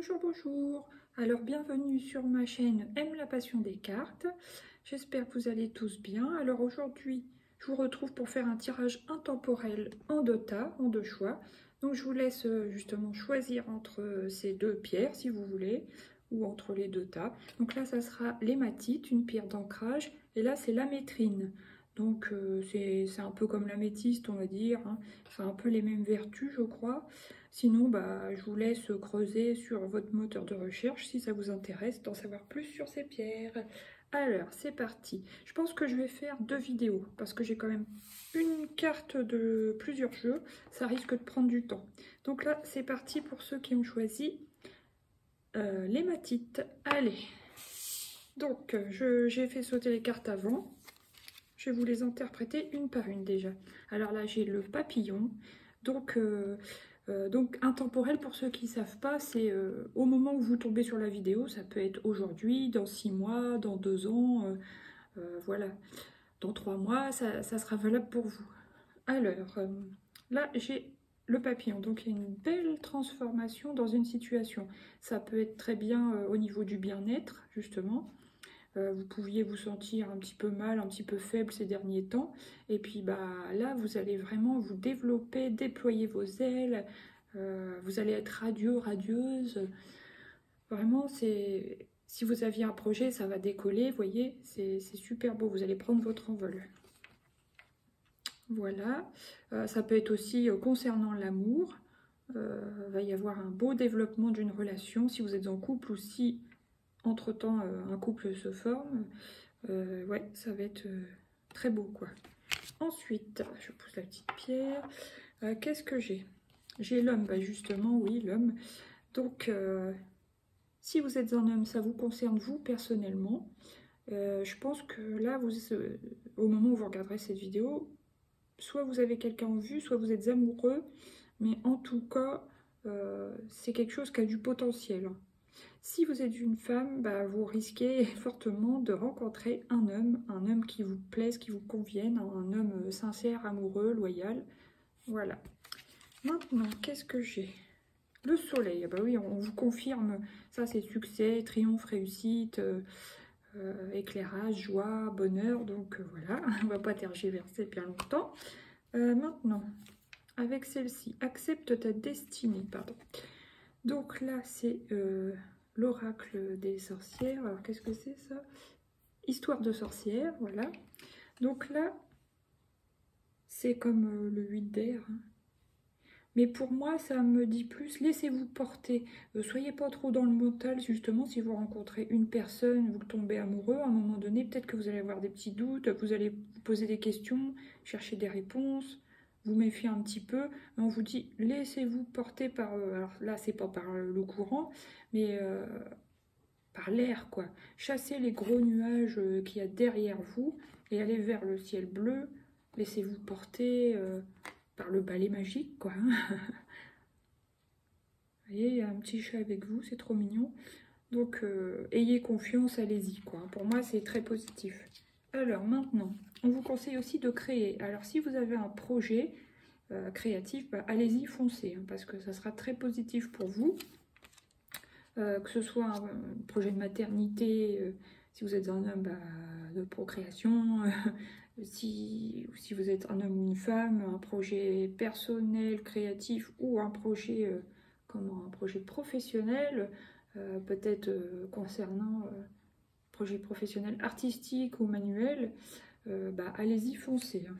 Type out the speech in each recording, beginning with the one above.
Bonjour, bonjour. Alors, bienvenue sur ma chaîne Aime la passion des cartes. J'espère que vous allez tous bien. Alors aujourd'hui, je vous retrouve pour faire un tirage intemporel en deux tas, en deux choix. Donc, je vous laisse justement choisir entre ces deux pierres, si vous voulez, ou entre les deux tas. Donc là, ça sera l'hématite, une pierre d'ancrage, et là, c'est l'amétrine. Donc, c'est un peu comme l'améthyste, on va dire, hein. C'est un peu les mêmes vertus, je crois. Sinon, je vous laisse creuser sur votre moteur de recherche si ça vous intéresse d'en savoir plus sur ces pierres. Alors, c'est parti. Je pense que je vais faire deux vidéos parce que j'ai quand même une carte de plusieurs jeux. Ça risque de prendre du temps. Donc là, c'est parti pour ceux qui ont choisi l'hématite. Allez. Donc, j'ai fait sauter les cartes avant. Je vais vous les interpréter une par une déjà. Alors là, j'ai le papillon. Donc intemporel, pour ceux qui ne savent pas, c'est au moment où vous tombez sur la vidéo, ça peut être aujourd'hui, dans 6 mois, dans 2 ans, voilà. Dans 3 mois, ça sera valable pour vous. Alors, là, j'ai le papillon, donc il y a une belle transformation dans une situation. Ça peut être très bien au niveau du bien-être, justement. Vous pouviez vous sentir un petit peu mal, un petit peu faible ces derniers temps. Et puis là, vous allez vraiment vous développer, déployer vos ailes. Vous allez être radieux, radieuse. Vraiment, si vous aviez un projet, ça va décoller. Vous voyez, c'est super beau. Vous allez prendre votre envol. Voilà. Ça peut être aussi concernant l'amour. Va y avoir un beau développement d'une relation si vous êtes en couple ou si entre-temps un couple se forme. Ouais, ça va être très beau, quoi. Ensuite, je pose la petite pierre. Qu'est-ce que j'ai? J'ai l'homme, justement, oui, l'homme. Donc, si vous êtes un homme, ça vous concerne vous personnellement. Je pense que là, au moment où vous regarderez cette vidéo, soit vous avez quelqu'un en vue, soit vous êtes amoureux. Mais en tout cas, c'est quelque chose qui a du potentiel. Si vous êtes une femme, vous risquez fortement de rencontrer un homme qui vous plaise, qui vous convienne, un homme sincère, amoureux, loyal. Voilà. Maintenant, qu'est-ce que j'ai? Le soleil. Ah oui, on vous confirme, ça c'est succès, triomphe, réussite, éclairage, joie, bonheur. Donc voilà, on ne va pas tergiverser bien longtemps. Maintenant, avec celle-ci, accepte ta destinée, pardon. Donc là, c'est l'oracle des sorcières. Alors, qu'est-ce que c'est ça? Histoire de sorcière, voilà. Donc là, c'est comme le 8 d'air. Hein. Mais pour moi, ça me dit plus, laissez-vous porter. Soyez pas trop dans le mental, justement, si vous rencontrez une personne, vous tombez amoureux, à un moment donné, peut-être que vous allez avoir des petits doutes, vous allez vous poser des questions, chercher des réponses, vous méfier un petit peu. On vous dit, laissez-vous porter par... alors là, c'est pas par le courant, mais par l'air, quoi. Chassez les gros nuages qu'il y a derrière vous et allez vers le ciel bleu. Laissez-vous porter... par le balai magique, quoi. Vous voyez, il y a un petit chat avec vous, c'est trop mignon. Donc, ayez confiance, allez-y, quoi. Pour moi, c'est très positif. Alors, maintenant, on vous conseille aussi de créer. Alors, si vous avez un projet créatif, allez-y, foncez, hein, parce que ça sera très positif pour vous. Que ce soit un projet de maternité, si vous êtes un homme, de procréation, si vous êtes un homme ou une femme, un projet personnel, créatif ou un projet, un projet professionnel, peut-être concernant projet professionnel artistique ou manuel, allez-y, foncez. Hein.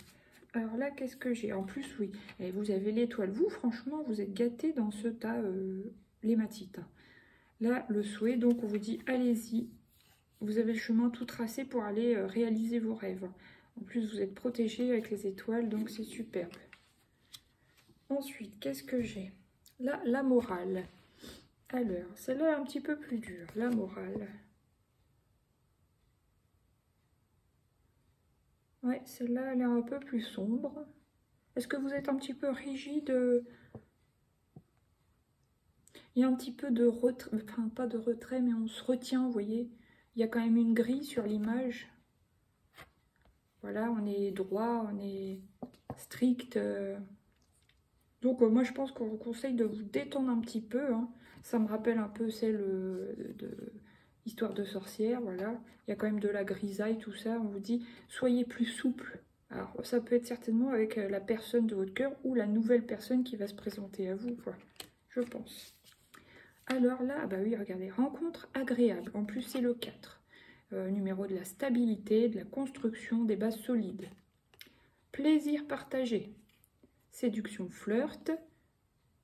Alors là, qu'est-ce que j'ai? En plus, oui, et vous avez l'étoile. Vous, franchement, vous êtes gâtés dans ce tas l'hématite. Là, le souhait, donc on vous dit, allez-y. Vous avez le chemin tout tracé pour aller réaliser vos rêves. En plus, vous êtes protégé avec les étoiles, donc c'est superbe. Ensuite, qu'est-ce que j'ai? Là, la morale. Alors, celle-là est un petit peu plus dure, la morale. Ouais, celle-là, elle est un peu plus sombre. Est-ce que vous êtes un petit peu rigide? Il y a un petit peu de retrait, enfin pas de retrait, mais on se retient, vous voyez. Il y a quand même une grille sur l'image. Voilà, on est droit, on est strict. Donc moi je pense qu'on vous conseille de vous détendre un petit peu. Hein. Ça me rappelle un peu celle de Histoire de sorcière, voilà. Il y a quand même de la grisaille, tout ça. On vous dit, soyez plus souple. Alors, ça peut être certainement avec la personne de votre cœur ou la nouvelle personne qui va se présenter à vous, quoi. Je pense. Alors là, bah oui, regardez, rencontre agréable. En plus, c'est le 4. Numéro de la stabilité, de la construction, des bases solides. Plaisir partagé. Séduction, flirt.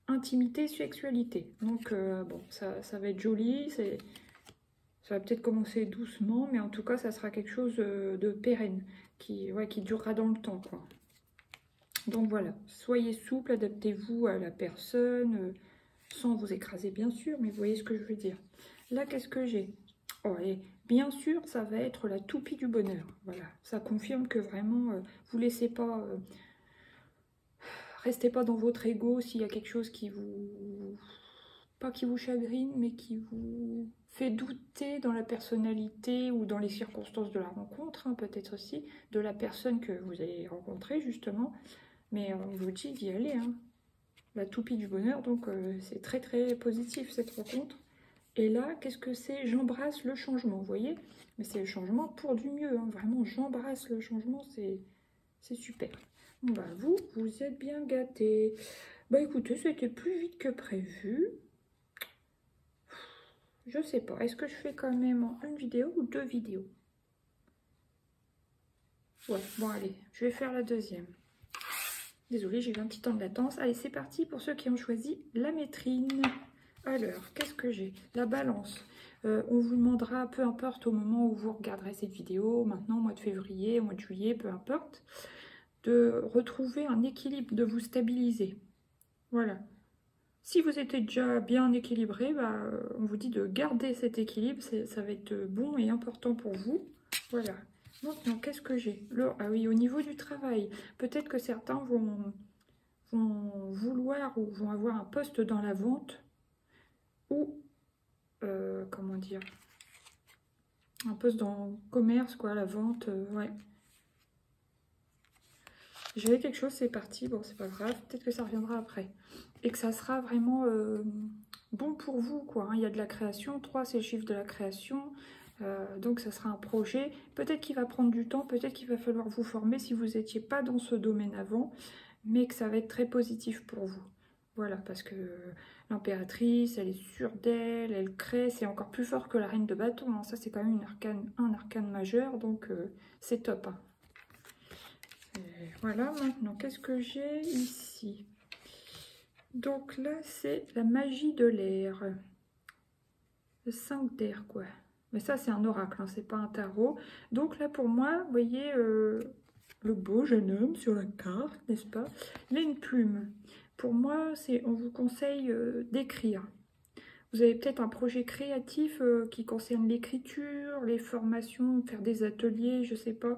Intimité, sexualité. Donc, bon, ça va être joli. Ça va peut-être commencer doucement, mais en tout cas, ça sera quelque chose de pérenne, qui durera dans le temps, quoi. Donc voilà, soyez souple, adaptez-vous à la personne, sans vous écraser bien sûr, mais vous voyez ce que je veux dire. Là, qu'est-ce que j'ai? Oh, et bien sûr, ça va être la toupie du bonheur. Voilà, ça confirme que vraiment, vous laissez pas, restez pas dans votre ego s'il y a quelque chose qui vous, pas qui vous chagrine, mais qui vous fait douter dans la personnalité ou dans les circonstances de la rencontre, hein, peut-être aussi, de la personne que vous allez rencontrer justement. Mais on vous dit d'y aller, hein. La toupie du bonheur, donc c'est très très positif cette rencontre. Et là, qu'est-ce que c'est? J'embrasse le changement, vous voyez? Mais c'est le changement pour du mieux, hein. Vraiment, j'embrasse le changement, c'est super. Bon bah vous êtes bien gâtés. Bah écoutez, c'était plus vite que prévu. Je sais pas, est-ce que je fais quand même en une vidéo ou 2 vidéos? Ouais, bon allez, je vais faire la deuxième. Désolée, j'ai eu un petit temps de latence. Allez, c'est parti pour ceux qui ont choisi la métrine. Alors, qu'est-ce que j'ai? La balance. On vous demandera, peu importe au moment où vous regarderez cette vidéo, maintenant, au mois de février, au mois de juillet, peu importe, de retrouver un équilibre, de vous stabiliser. Voilà. Si vous étiez déjà bien équilibré, bah, on vous dit de garder cet équilibre, ça va être bon et important pour vous. Voilà. Maintenant, qu'est-ce que j'ai? Ah oui, au niveau du travail, peut-être que certains vont vouloir ou vont avoir un poste dans la vente ou, comment dire, un poste dans le commerce, quoi, la vente, ouais. J'avais quelque chose, c'est parti, bon, c'est pas grave, peut-être que ça reviendra après. Et que ça sera vraiment bon pour vous, quoi, hein. Il y a de la création, 3 c'est le chiffre de la création, donc ça sera un projet. Peut-être qu'il va prendre du temps, peut-être qu'il va falloir vous former si vous n'étiez pas dans ce domaine avant, mais que ça va être très positif pour vous. Voilà, parce que l'impératrice, elle est sûre d'elle, elle crée, c'est encore plus fort que la reine de bâton, hein. Ça c'est quand même un arcane majeur, donc c'est top, hein. Voilà, maintenant, qu'est-ce que j'ai ici? Donc là, c'est la magie de l'air. Le 5 d'air, quoi. Mais ça, c'est un oracle, hein, c'est pas un tarot. Donc là, pour moi, vous voyez le beau jeune homme sur la carte, n'est-ce pas? Il a une plume. Pour moi, on vous conseille d'écrire. Vous avez peut-être un projet créatif qui concerne l'écriture, les formations, faire des ateliers, je sais pas.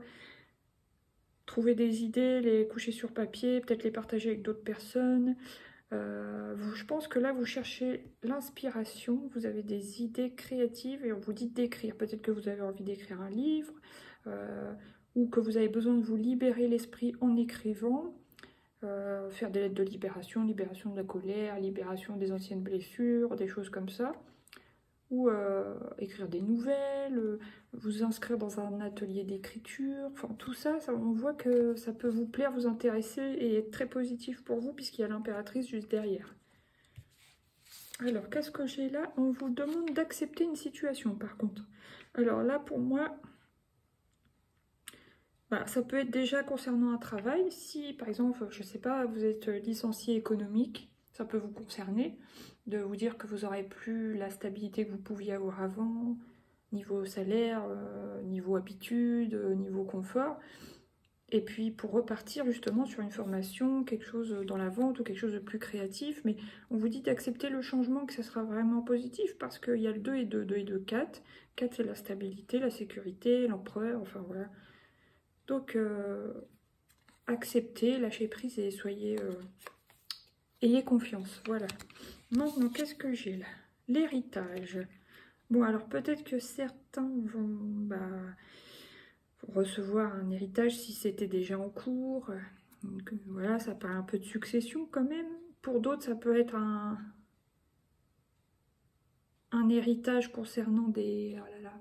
Trouver des idées, les coucher sur papier, peut-être les partager avec d'autres personnes. Je pense que là, vous cherchez l'inspiration, vous avez des idées créatives et on vous dit d'écrire. Peut-être que vous avez envie d'écrire un livre ou que vous avez besoin de vous libérer l'esprit en écrivant. Faire des lettres de libération, libération de la colère, libération des anciennes blessures, des choses comme ça. Ou écrire des nouvelles, vous inscrire dans un atelier d'écriture, enfin tout ça, on voit que ça peut vous plaire, vous intéresser et être très positif pour vous puisqu'il y a l'impératrice juste derrière. Alors, qu'est-ce que j'ai là? On vous demande d'accepter une situation par contre. Alors là, pour moi, voilà, ça peut être déjà concernant un travail. Si par exemple, je ne sais pas, vous êtes licencié économique, ça peut vous concerner, de vous dire que vous n'aurez plus la stabilité que vous pouviez avoir avant, niveau salaire, niveau habitude, niveau confort. Et puis pour repartir justement sur une formation, quelque chose dans la vente ou quelque chose de plus créatif, mais on vous dit d'accepter le changement, que ce sera vraiment positif parce qu'il y a le 2 et 2, 2 et 2, 4. 4 c'est la stabilité, la sécurité, l'empereur, enfin voilà. Donc acceptez, lâchez prise et ayez confiance, voilà. Maintenant, qu'est-ce que j'ai là? L'héritage. Bon, alors peut-être que certains vont recevoir un héritage si c'était déjà en cours. Donc, voilà, ça parle un peu de succession quand même. Pour d'autres, ça peut être un héritage concernant des, oh là là,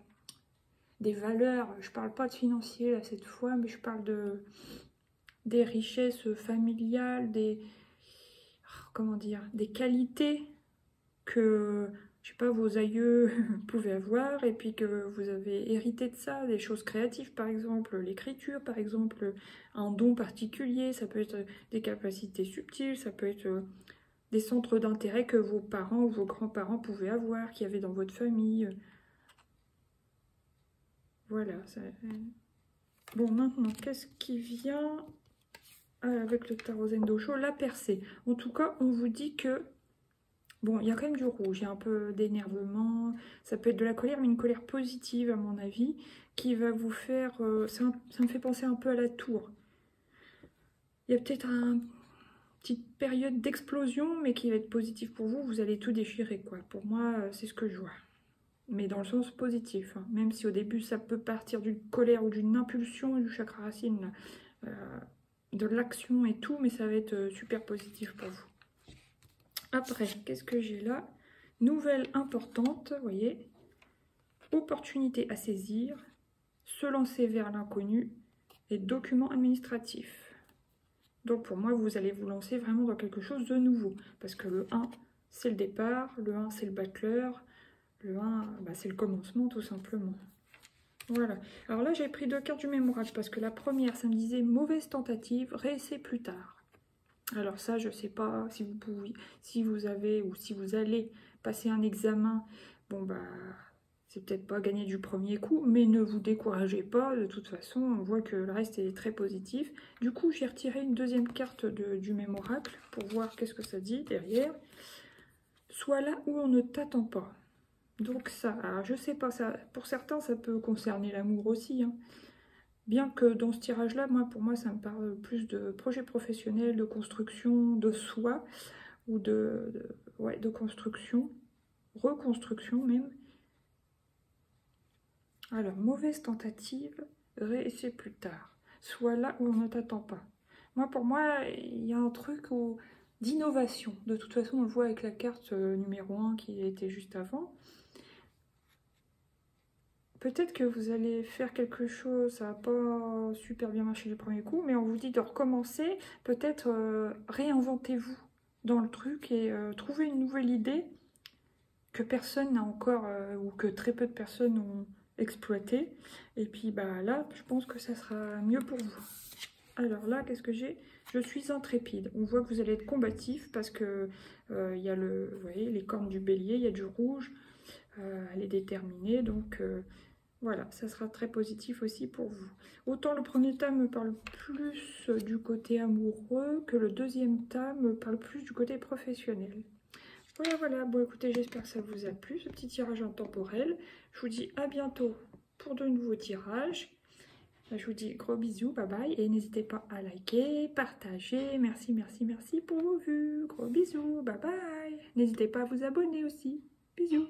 des valeurs. Je parle pas de financier là cette fois, mais je parle des richesses familiales, des, comment dire, des qualités que, je sais pas, vos aïeux pouvaient avoir et puis que vous avez hérité de ça, des choses créatives par exemple, l'écriture par exemple, un don particulier, ça peut être des capacités subtiles, ça peut être des centres d'intérêt que vos parents ou vos grands-parents pouvaient avoir, qu'il y avait dans votre famille. Voilà. Bon, maintenant, qu'est-ce qui vient avec le tarot Zendosho? La percée. En tout cas, on vous dit que bon, il y a quand même du rouge, il y a un peu d'énervement, ça peut être de la colère, mais une colère positive à mon avis, qui va vous faire... ça me fait penser un peu à la tour. Il y a peut-être une petite période d'explosion, mais qui va être positive pour vous, vous allez tout déchirer, quoi. Pour moi, c'est ce que je vois. Mais dans le sens positif, hein. Même si au début, ça peut partir d'une colère ou d'une impulsion du chakra racine, de l'action et tout, mais ça va être super positif pour vous. Après, qu'est-ce que j'ai là? Nouvelle importante, vous voyez. Opportunité à saisir, se lancer vers l'inconnu et documents administratifs. Donc pour moi, vous allez vous lancer vraiment dans quelque chose de nouveau. Parce que le 1, c'est le départ, le 1, c'est le battleur, le 1, bah, c'est le commencement tout simplement. Voilà. Alors là, j'ai pris 2 cartes du même oracle parce que la première, ça me disait mauvaise tentative, réessaie plus tard. Alors ça, je ne sais pas si vous pouvez, si vous avez ou si vous allez passer un examen, bon bah c'est peut-être pas gagné du premier coup, mais ne vous découragez pas, de toute façon, on voit que le reste est très positif. Du coup, j'ai retiré une deuxième carte du même oracle pour voir qu'est-ce que ça dit derrière. Sois là où on ne t'attend pas. Donc ça, alors je sais pas, ça, pour certains ça peut concerner l'amour aussi, hein. Bien que dans ce tirage-là, pour moi, ça me parle plus de projets professionnels, de construction de soi, ou ouais, de construction, reconstruction même. Alors, mauvaise tentative, réessaie plus tard. Soit là où on ne t'attend pas. Pour moi, il y a un truc d'innovation. De toute façon, on le voit avec la carte numéro 1 qui était juste avant. Peut-être que vous allez faire quelque chose, ça va pas super bien marché du premier coup, mais on vous dit de recommencer, peut-être réinventez-vous dans le truc et trouvez une nouvelle idée que personne n'a encore, ou que très peu de personnes ont exploité. Et puis bah là, je pense que ça sera mieux pour vous. Alors là, qu'est-ce que j'ai? Je suis intrépide. On voit que vous allez être combatif parce que il y a vous voyez, les cornes du bélier, il y a du rouge, elle est déterminée, donc... voilà, ça sera très positif aussi pour vous. Autant le premier tas me parle plus du côté amoureux que le deuxième tas me parle plus du côté professionnel. Voilà. Bon, écoutez, j'espère que ça vous a plu, ce petit tirage intemporel. Je vous dis à bientôt pour de nouveaux tirages. Je vous dis gros bisous, bye bye. Et n'hésitez pas à liker, partager. Merci pour vos vues. Gros bisous, bye bye. N'hésitez pas à vous abonner aussi. Bisous.